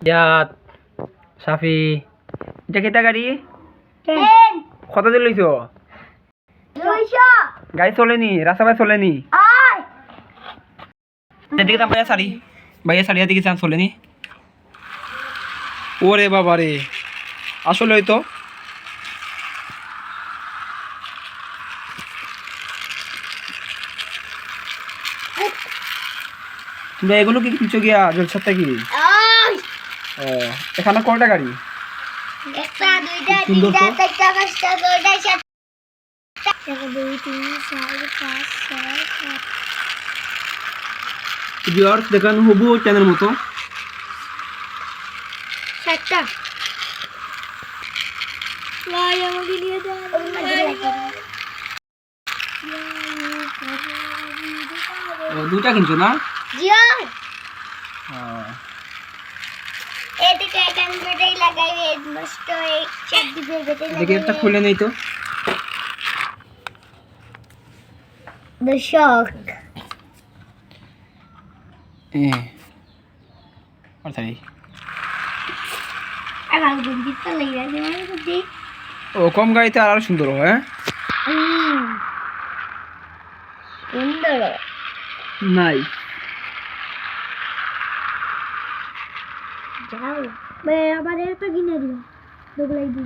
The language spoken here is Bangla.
ইয়াত সাফি এটা কেটা গাড়ি কত দিন লইছ গাড়ি চলেনি রাস্তা ভাই চলেনি এদিকে তো ভাইয়া সারি এদিকে চান চলেনি ওরে বাবা রে আসলে হয়তো তোমরা এগুলো কি কিনছো গিয়া জলসাতে কি ও এখানে কয়টা গাড়ি একটা দুইটা তিনটা চারটা পাঁচটা ছয়টা সাতটা 1 2 3 4 5 6 7 ভিউয়ার্স দেখেন হবু চ্যানেল মতো সাতটা ভাই আমাকে নিয়ে যাও দুটা কিনছো না জিয়া হ্যাঁ এদিকে কান বেটাই লাগাইবে নষ্ট হয়ে চাপ দিবে বেটাই দেখি একটা খুলে নেই তো দর্শক আরে আমার গন্ডিটা লাগা যায় বুদ্ধি ও কম গাড়িতে আর সুন্দর হয় সুন্দর নাই যাও বে আবার একটা কিনে দিও দুগলাই দিবে